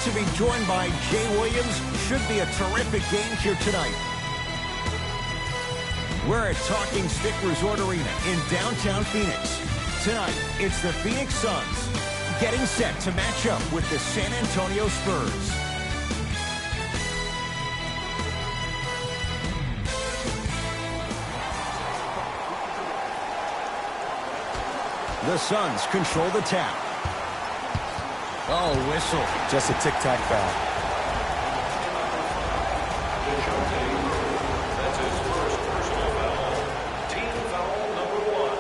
to be joined by Jay Williams. Should be a terrific game here tonight. We're at Talking Stick Resort Arena in downtown Phoenix. Tonight, it's the Phoenix Suns getting set to match up with the San Antonio Spurs. The Suns control the tap. Oh, whistle. Just a tic-tac foul. That's his first personal foul. Team foul number 1.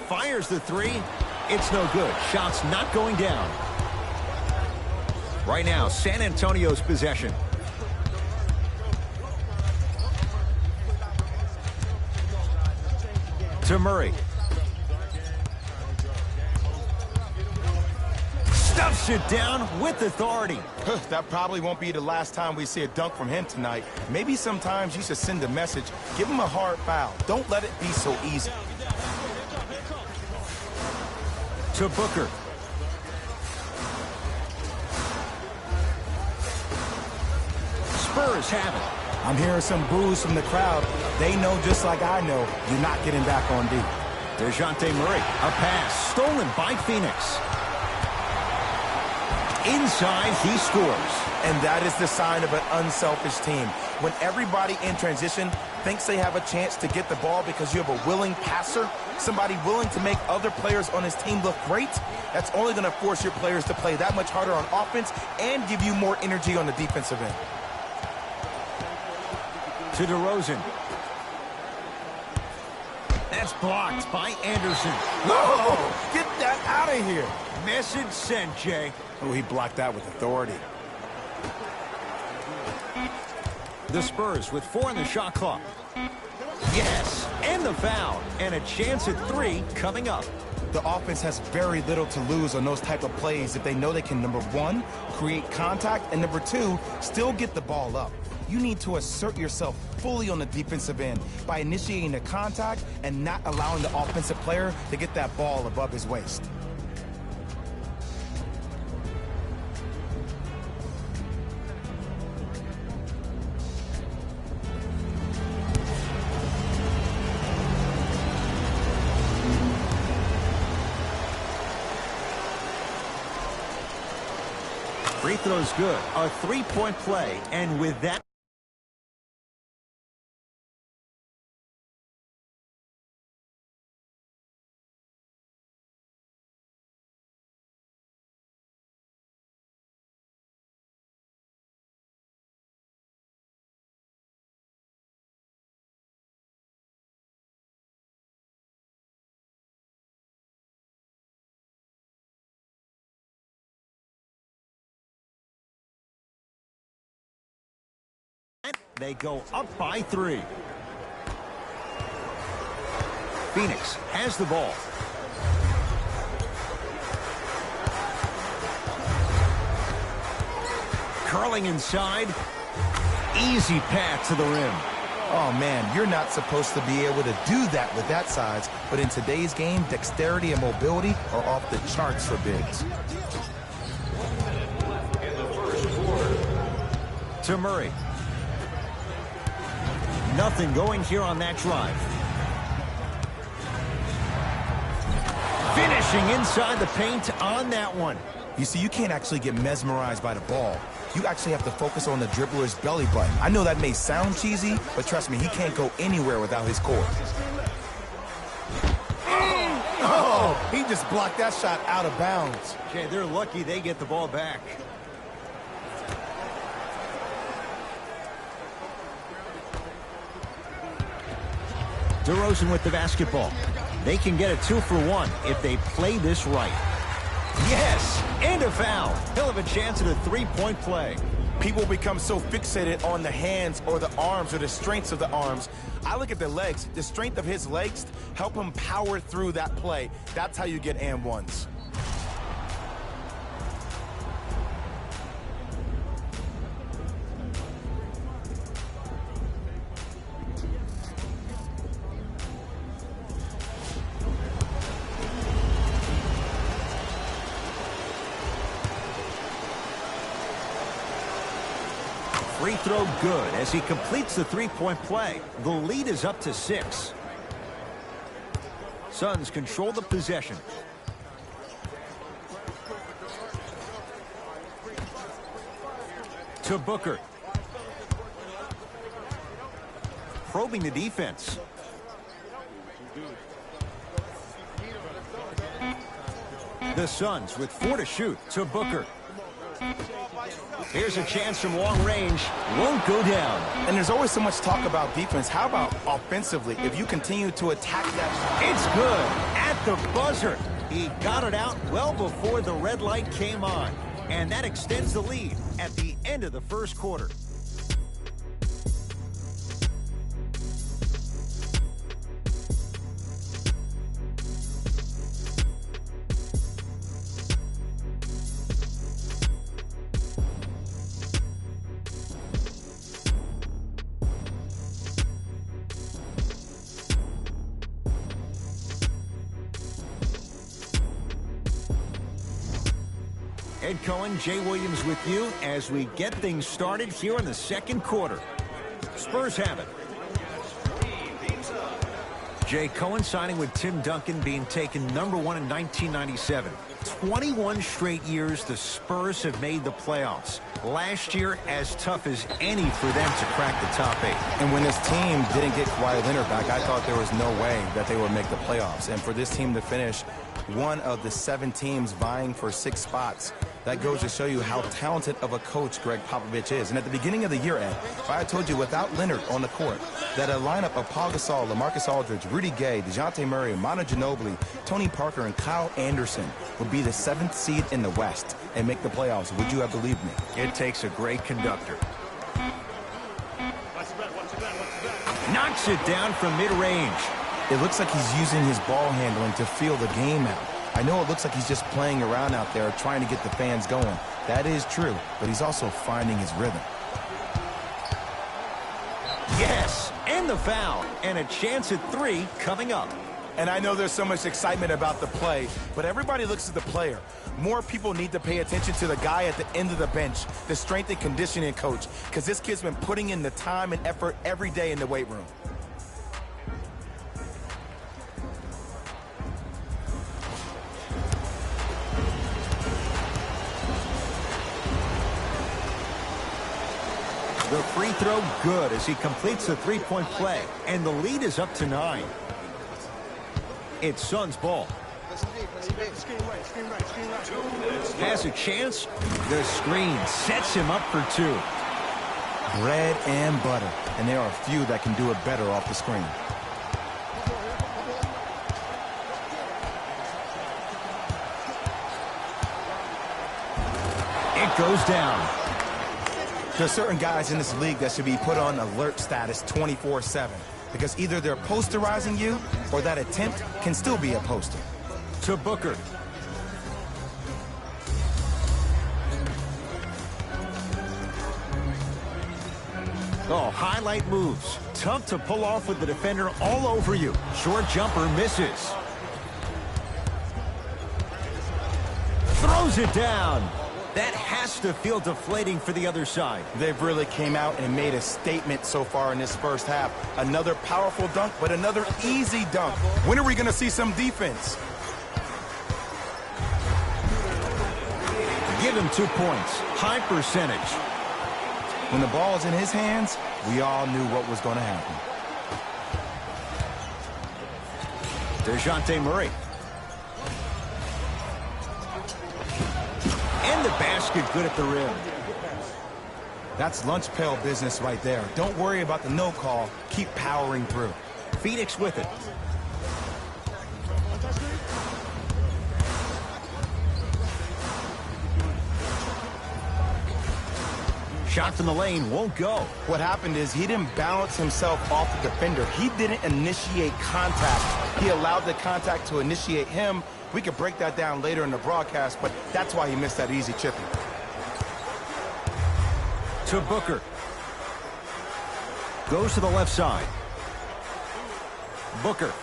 Fires the three. It's no good. Shot's not going down. Right now, San Antonio's possession. To Murray. Stuffs it down with authority. That probably won't be the last time we see a dunk from him tonight. Maybe sometimes you should send a message. Give him a hard foul. Don't let it be so easy. To Booker. Spurs have it. I'm hearing some boos from the crowd. They know just like I know, you're not getting back on D. DeJounte Murray. A pass stolen by Phoenix. Inside, he scores. And that is the sign of an unselfish team. When everybody in transition thinks they have a chance to get the ball because you have a willing passer, somebody willing to make other players on his team look great, that's only going to force your players to play that much harder on offense and give you more energy on the defensive end. To DeRozan. That's blocked by Anderson. Whoa! Get that out of here. Message sent, Jay. Oh, he blocked that with authority. The Spurs with 4 in the shot clock. Yes, and the foul. And a chance at 3 coming up. The offense has very little to lose on those type of plays if they know they can, number 1, create contact, and number 2, still get the ball up. You need to assert yourself fully on the defensive end by initiating the contact and not allowing the offensive player to get that ball above his waist. Free throw's good. A 3-point play. And with that... They go up by 3. Phoenix has the ball. Curling inside. Easy path to the rim. Oh, man, you're not supposed to be able to do that with that size, but in today's game, dexterity and mobility are off the charts for bigs.1 in the first quarter. To Murray. Nothing going here on that drive. Finishing inside the paint on that one. You see, you can't actually get mesmerized by the ball. You actually have to focus on the dribbler's belly button. I know that may sound cheesy, but trust me, he can't go anywhere without his core. Oh, he just blocked that shot out of bounds. Jay, they're lucky they get the ball back. DeRozan with the basketball. They can get a 2 for 1 if they play this right. Yes, and a foul. He'll have a chance at a 3-point play. People become so fixated on the hands or the arms or the strengths of the arms. I look at the legs. The strength of his legs help him power through that play. That's how you get and ones. free throw good as he completes the three-point play. The lead is up to 6. Suns control the possession. To Booker. Probing the defense. The Suns with 4 to shoot. To Booker. Here's a chance from long range. Won't go down. And there's always so much talk about defense. How about offensively? If you continue to attack that. It's good. At the buzzer. He got it out well before the red light came on. And that extends the lead at the end of the first quarter. Ed Cohen, Jay Williams with you as we get things started here in the second quarter. Spurs have it. Jay Cohen signing with Tim Duncan, being taken #1 in 1997. 21 straight years the Spurs have made the playoffs. Last year, as tough as any for them to crack the top 8. And when this team didn't get Kawhi Leonard back, I thought there was no way that they would make the playoffs. And for this team to finish one of the 7 teams vying for 6 spots, that goes to show you how talented of a coach Greg Popovich is. And at the beginning of the year, Ed, if I had told you without Leonard on the court, that a lineup of Paul Gasol, LaMarcus Aldridge, Rudy Gay, DeJounte Murray, Manu Ginobili, Tony Parker, and Kyle Anderson would be the 7th seed in the West and make the playoffs, would you have believed me? It takes a great conductor. Knocks it down from mid-range. It looks like he's using his ball handling to feel the game out. I know it looks like he's just playing around out there trying to get the fans going. That is true, but he's also finding his rhythm. Yes, and the foul, and a chance at 3 coming up. And I know there's so much excitement about the play, but everybody looks at the player. More people need to pay attention to the guy at the end of the bench, the strength and conditioning coach, because this kid's been putting in the time and effort every day in the weight room. The free throw good as he completes the three-point play, and the lead is up to 9. It's Suns ball. Has a chance. The screen sets him up for 2. Bread and butter, and there are a few that can do it better off the screen. It goes down. There's certain guys in this league that should be put on alert status 24/7 because either they're posterizing you or that attempt can still be a poster. To Booker. Oh, highlight moves. Tough to pull off with the defender all over you. Short jumper misses. Throws it down. That has to feel deflating for the other side. They've really came out and made a statement so far in this first half. Another powerful dunk, but another easy dunk. When are we going to see some defense? Give him 2 points. High percentage. When the ball is in his hands, we all knew what was going to happen. DeJounte Murray. And the basket good at the rim. That's lunch pail business right there. Don't worry about the no call. Keep powering through. Phoenix with it. Shot from the lane won't go. What happened is he didn't balance himself off the defender. He didn't initiate contact. He allowed the contact to initiate him. We could break that down later in the broadcast, but that's why he missed that easy chipping. To Booker. Goes to the left side. Booker.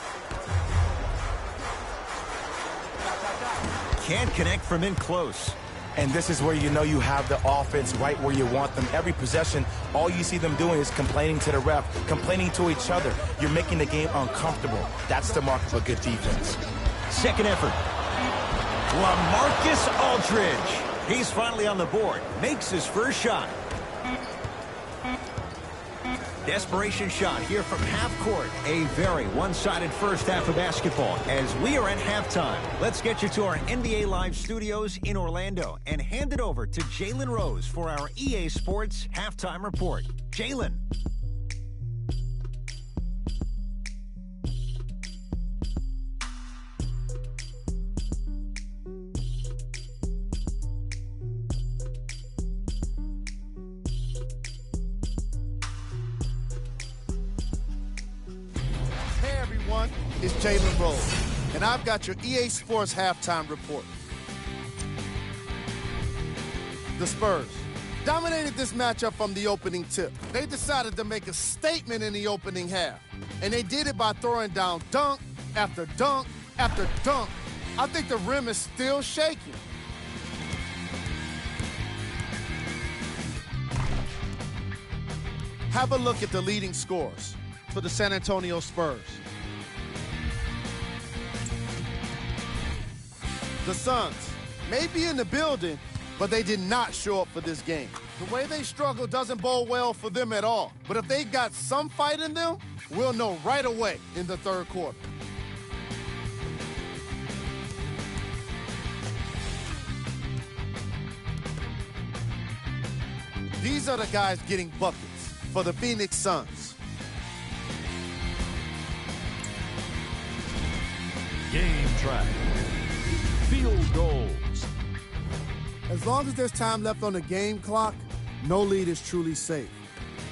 Can't connect from in close. And this is where you know you have the offense right where you want them. Every possession, all you see them doing is complaining to the ref, complaining to each other. You're making the game uncomfortable. That's the mark of a good defense. Second effort. LaMarcus Aldridge. He's finally on the board. Makes his first shot. Desperation shot here from half court. A very one-sided first half of basketball as we are at halftime. Let's get you to our NBA Live studios in Orlando and hand it over to Jalen Rose for our EA Sports Halftime Report. Jalen. It's Jalen Rose, and I've got your EA Sports Halftime Report. The Spurs dominated this matchup from the opening tip. They decided to make a statement in the opening half, and they did it by throwing down dunk after dunk after dunk. I think the rim is still shaking. Have a look at the leading scorers for the San Antonio Spurs. The Suns may be in the building, but they did not show up for this game. The way they struggle doesn't bode well for them at all. But if they got some fight in them, we'll know right away in the third quarter. These are the guys getting buckets for the Phoenix Suns. Game track. Field goals. As long as there's time left on the game clock, no lead is truly safe.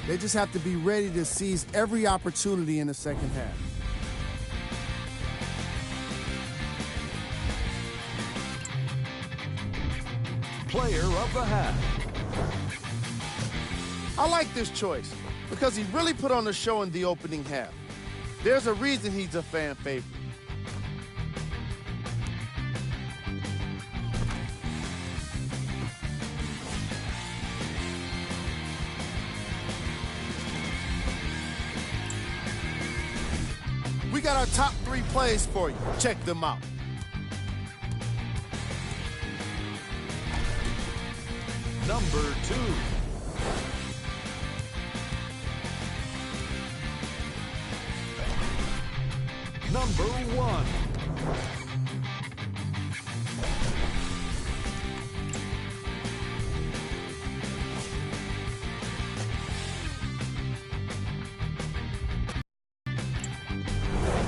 They just have to be ready to seize every opportunity in the second half. Player of the half. I like this choice because he really put on a show in the opening half. There's a reason he's a fan favorite. We got our top 3 plays for you. Check them out. Number 2. Number 1.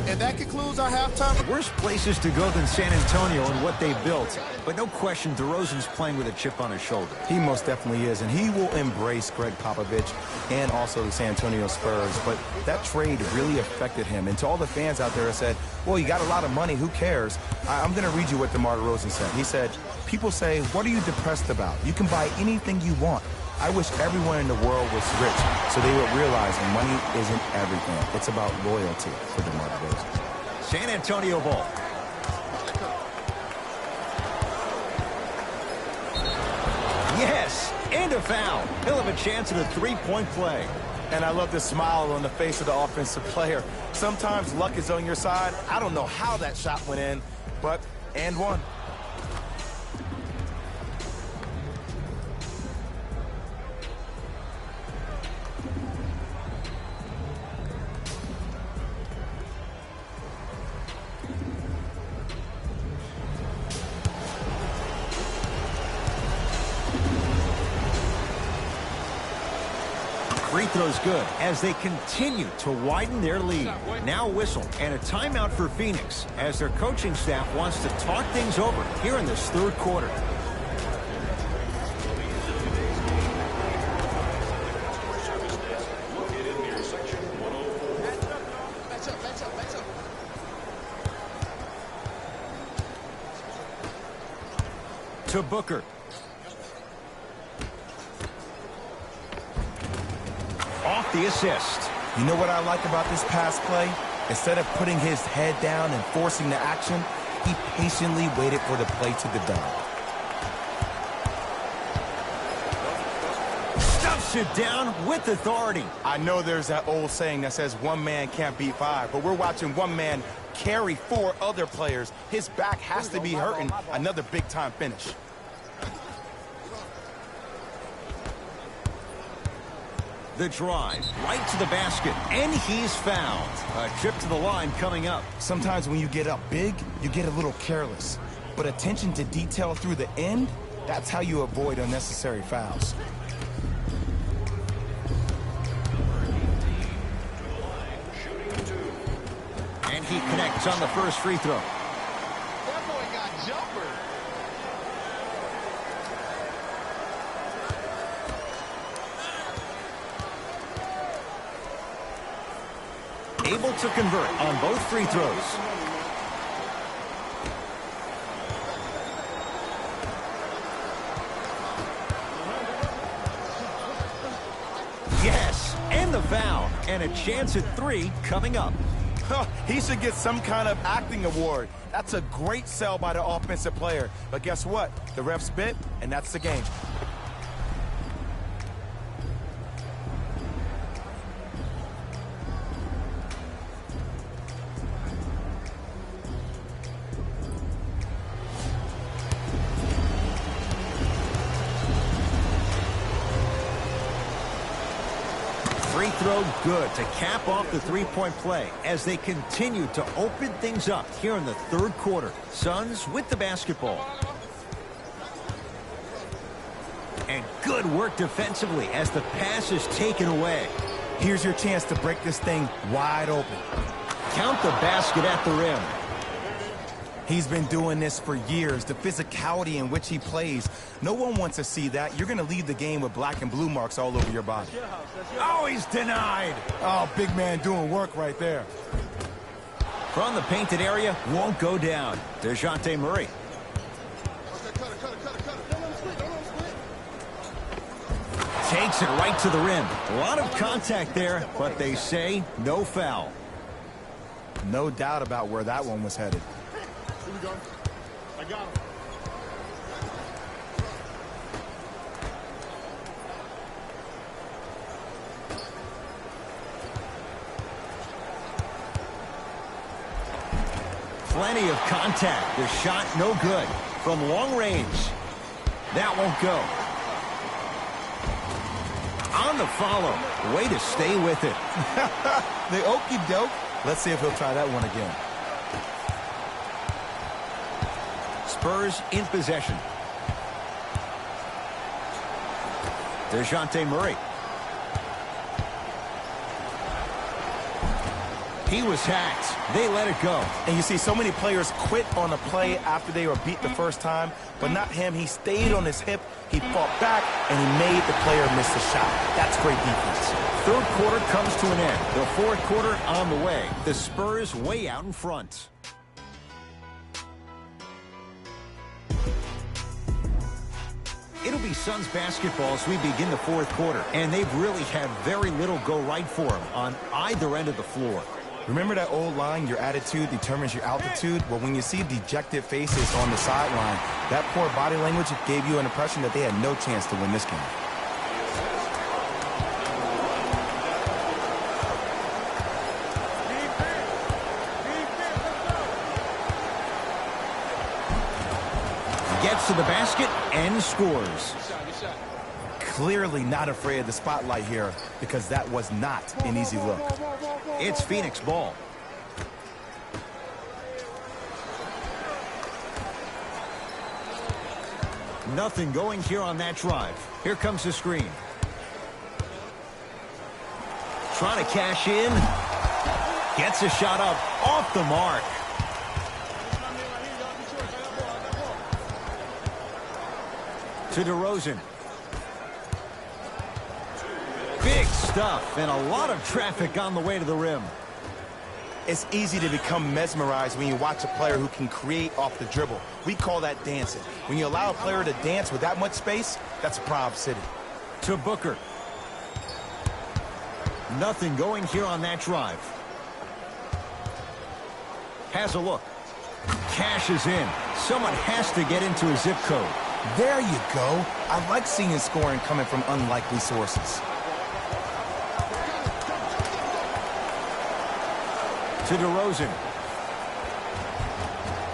And that concludes our halftime. Worse places to go than San Antonio and what they built. But no question, DeRozan's playing with a chip on his shoulder. He most definitely is, and he will embrace Greg Popovich and also the San Antonio Spurs. But that trade really affected him. And to all the fans out there that said, well, you got a lot of money, who cares? I'm going to read you what DeMar DeRozan said. He said, people say, what are you depressed about? You can buy anything you want. I wish everyone in the world was rich so they would realize money isn't everything. It's about loyalty for DeMar DeRozan. San Antonio ball. Yes, and a foul. He'll have a chance at a three-point play. And I love the smile on the face of the offensive player. Sometimes luck is on your side. I don't know how that shot went in, but and one. Free throw's good as they continue to widen their lead. Now whistle and a timeout for Phoenix as their coaching staff wants to talk things over here in this third quarter. To Booker. Off the assist. You know what I like about this pass play? Instead of putting his head down and forcing the action, he patiently waited for the play to develop. Stuffs it down with authority. I know there's that old saying that says one man can't beat five, but we're watching one man carry four other players. His back has to be hurting. Another big-time finish. The drive right to the basket, and he's fouled. A trip to the line coming up. Sometimes when you get up big, you get a little careless. But attention to detail through the end, that's how you avoid unnecessary fouls. And he connects on the first free throw. That boy got jumper. Able to convert on both free throws. Yes, and the foul. And a chance at three coming up. He should get some kind of acting award. That's a great sell by the offensive player. But guess what? The ref spit, and that's the game. Free throw good to cap off the three-point play as they continue to open things up here in the third quarter. Suns with the basketball. And good work defensively as the pass is taken away. Here's your chance to break this thing wide open. Count the basket at the rim. He's been doing this for years. The physicality in which he plays. No one wants to see that. You're going to leave the game with black and blue marks all over your body. Oh, he's denied. Oh, big man doing work right there. From the painted area, won't go down. DeJounte Murray. Takes it right to the rim. A lot of contact there, but they say no foul. No doubt about where that one was headed. Here we go. I got him. Plenty of contact. The shot no good. From long range. That won't go. On the follow. Way to stay with it. The okie doke. Let's see if he'll try that one again. Spurs in possession. DeJounte Murray. He was hacked. They let it go. And you see so many players quit on a play after they were beat the first time, but not him. He stayed on his hip, he fought back, and he made the player miss the shot. That's great defense. Third quarter comes to an end. The fourth quarter on the way. The Spurs way out in front. It'll be Suns basketball as we begin the fourth quarter, and they've really had very little go right for them on either end of the floor. Remember that old line, your attitude determines your altitude? Well, when you see dejected faces on the sideline, that poor body language gave you an impression that they had no chance to win this game. Gets to the basket and scores. Clearly not afraid of the spotlight here because that was not an easy look. It's Phoenix ball. Nothing going here on that drive. Here comes the screen. Trying to cash in. Gets a shot up off the mark. To DeRozan. Big stuff and a lot of traffic on the way to the rim. It's easy to become mesmerized when you watch a player who can create off the dribble. We call that dancing. When you allow a player to dance with that much space, that's a problem city. To Booker. Nothing going here on that drive. Has a look. Cashes in. Someone has to get into a zip code. There you go. I like seeing scoring coming from unlikely sources. To DeRozan.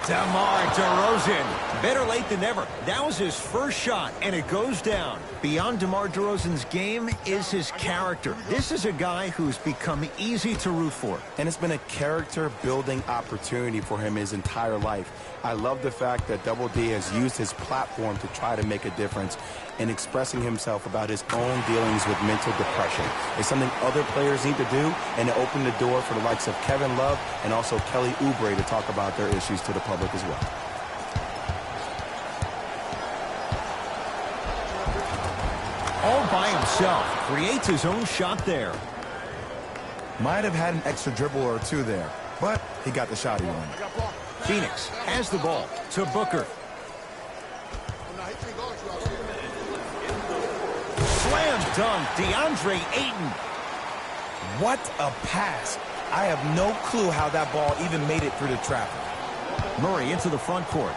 DeMar DeRozan. Better late than never. That was his first shot, and it goes down. Beyond DeMar DeRozan's game is his character. This is a guy who's become easy to root for. And it's been a character-building opportunity for him his entire life. I love the fact that Double D has used his platform to try to make a difference in expressing himself about his own dealings with mental depression. It's something other players need to do, and it opened the door for the likes of Kevin Love and also Kelly Oubre to talk about their issues to the public as well. All by himself, creates his own shot there. Might have had an extra dribble or two there, but he got the shot he wanted. Phoenix has the ball to Booker. Slam dunk, DeAndre Ayton. What a pass. I have no clue how that ball even made it through the traffic. Murray into the front court.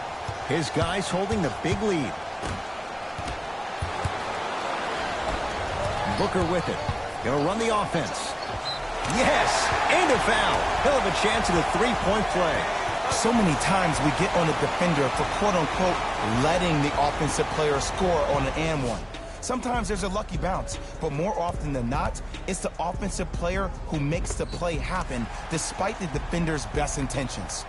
His guys holding the big lead. Booker with it. Gonna run the offense. Yes, and a foul. He'll have a chance at a three-point play. So many times we get on the defender for quote-unquote letting the offensive player score on an and one. Sometimes there's a lucky bounce, but more often than not, it's the offensive player who makes the play happen despite the defender's best intentions.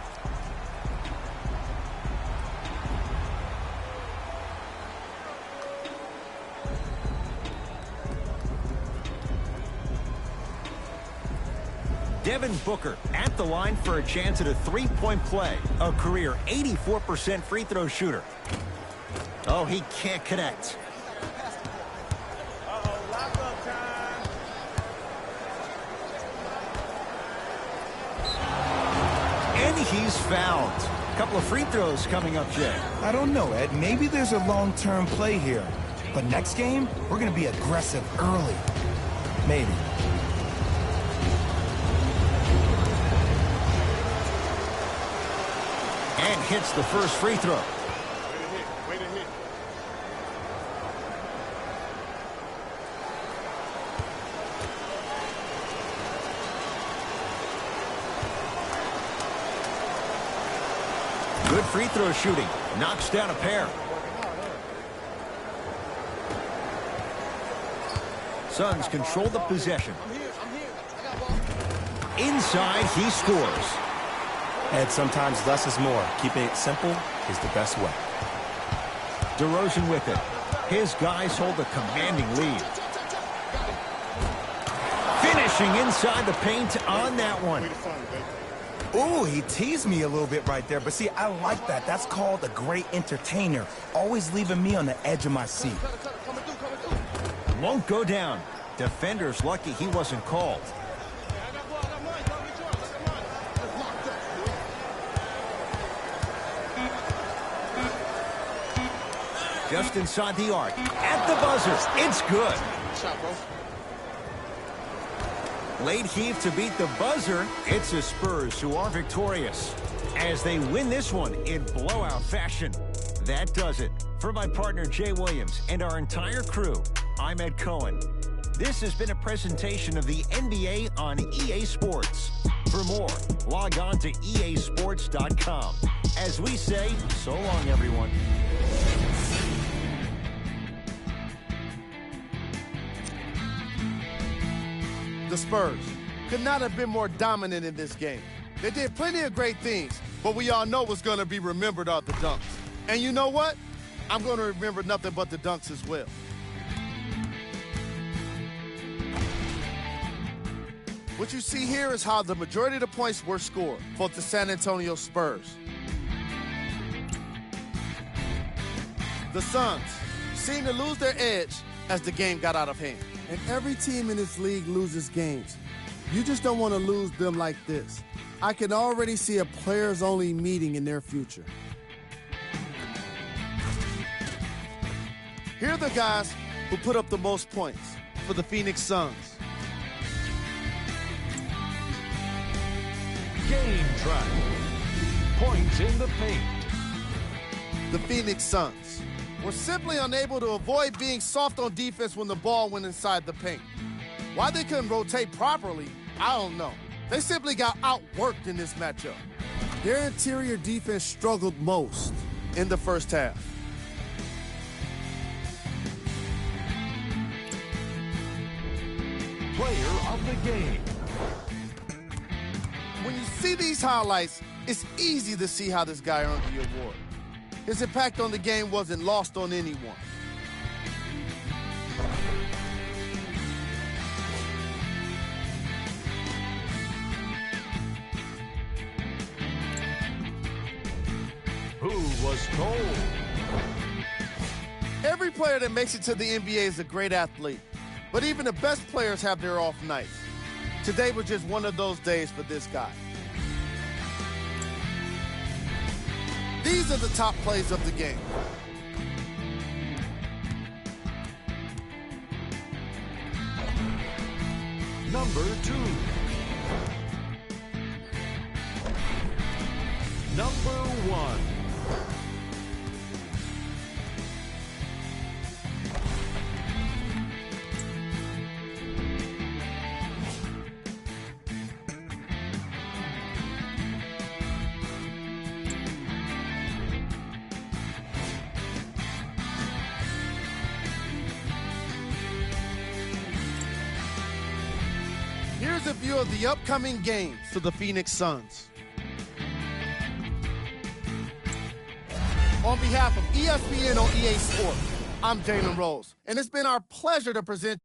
Devin Booker at the line for a chance at a three-point play. A career 84% free throw shooter. Oh, he can't connect. And he's fouled. A couple of free throws coming up, Jay. I don't know, Ed. Maybe there's a long-term play here. But next game, we're going to be aggressive early. Maybe. And hits the first free throw. Way to hit. Good free throw shooting. Knocks down a pair. Suns control the possession. Inside, he scores. And sometimes less is more. Keeping it simple is the best way. DeRozan with it. His guys hold a commanding lead. Finishing inside the paint on that one. Ooh, he teased me a little bit right there. But see, I like that. That's called a great entertainer. Always leaving me on the edge of my seat. Won't go down. Defender's lucky he wasn't called. Just inside the arc. At the buzzer. It's good. Late heave to beat the buzzer. It's the Spurs who are victorious as they win this one in blowout fashion. That does it. For my partner Jay Williams and our entire crew, I'm Ed Cohen. This has been a presentation of the NBA on EA Sports. For more, log on to easports.com. As we say, so long, everyone. The Spurs could not have been more dominant in this game. They did plenty of great things, but we all know what's going to be remembered are the dunks. And you know what? I'm going to remember nothing but the dunks as well. What you see here is how the majority of the points were scored for the San Antonio Spurs. The Suns seemed to lose their edge as the game got out of hand. And every team in this league loses games. You just don't want to lose them like this. I can already see a players-only meeting in their future. Here are the guys who put up the most points for the Phoenix Suns. Game track. Points in the paint. The Phoenix Suns, were simply unable to avoid being soft on defense when the ball went inside the paint. Why they couldn't rotate properly, I don't know. They simply got outworked in this matchup. Their interior defense struggled most in the first half. Player of the game. When you see these highlights, it's easy to see how this guy earned the award. His impact on the game wasn't lost on anyone. Who was told? Every player that makes it to the NBA is a great athlete, but even the best players have their off nights. Today was just one of those days for this guy. These are the top plays of the game. Number 2. Number 1. Here's a view of the upcoming games for the Phoenix Suns. On behalf of ESPN on EA Sports, I'm Jalen Rose, and it's been our pleasure to present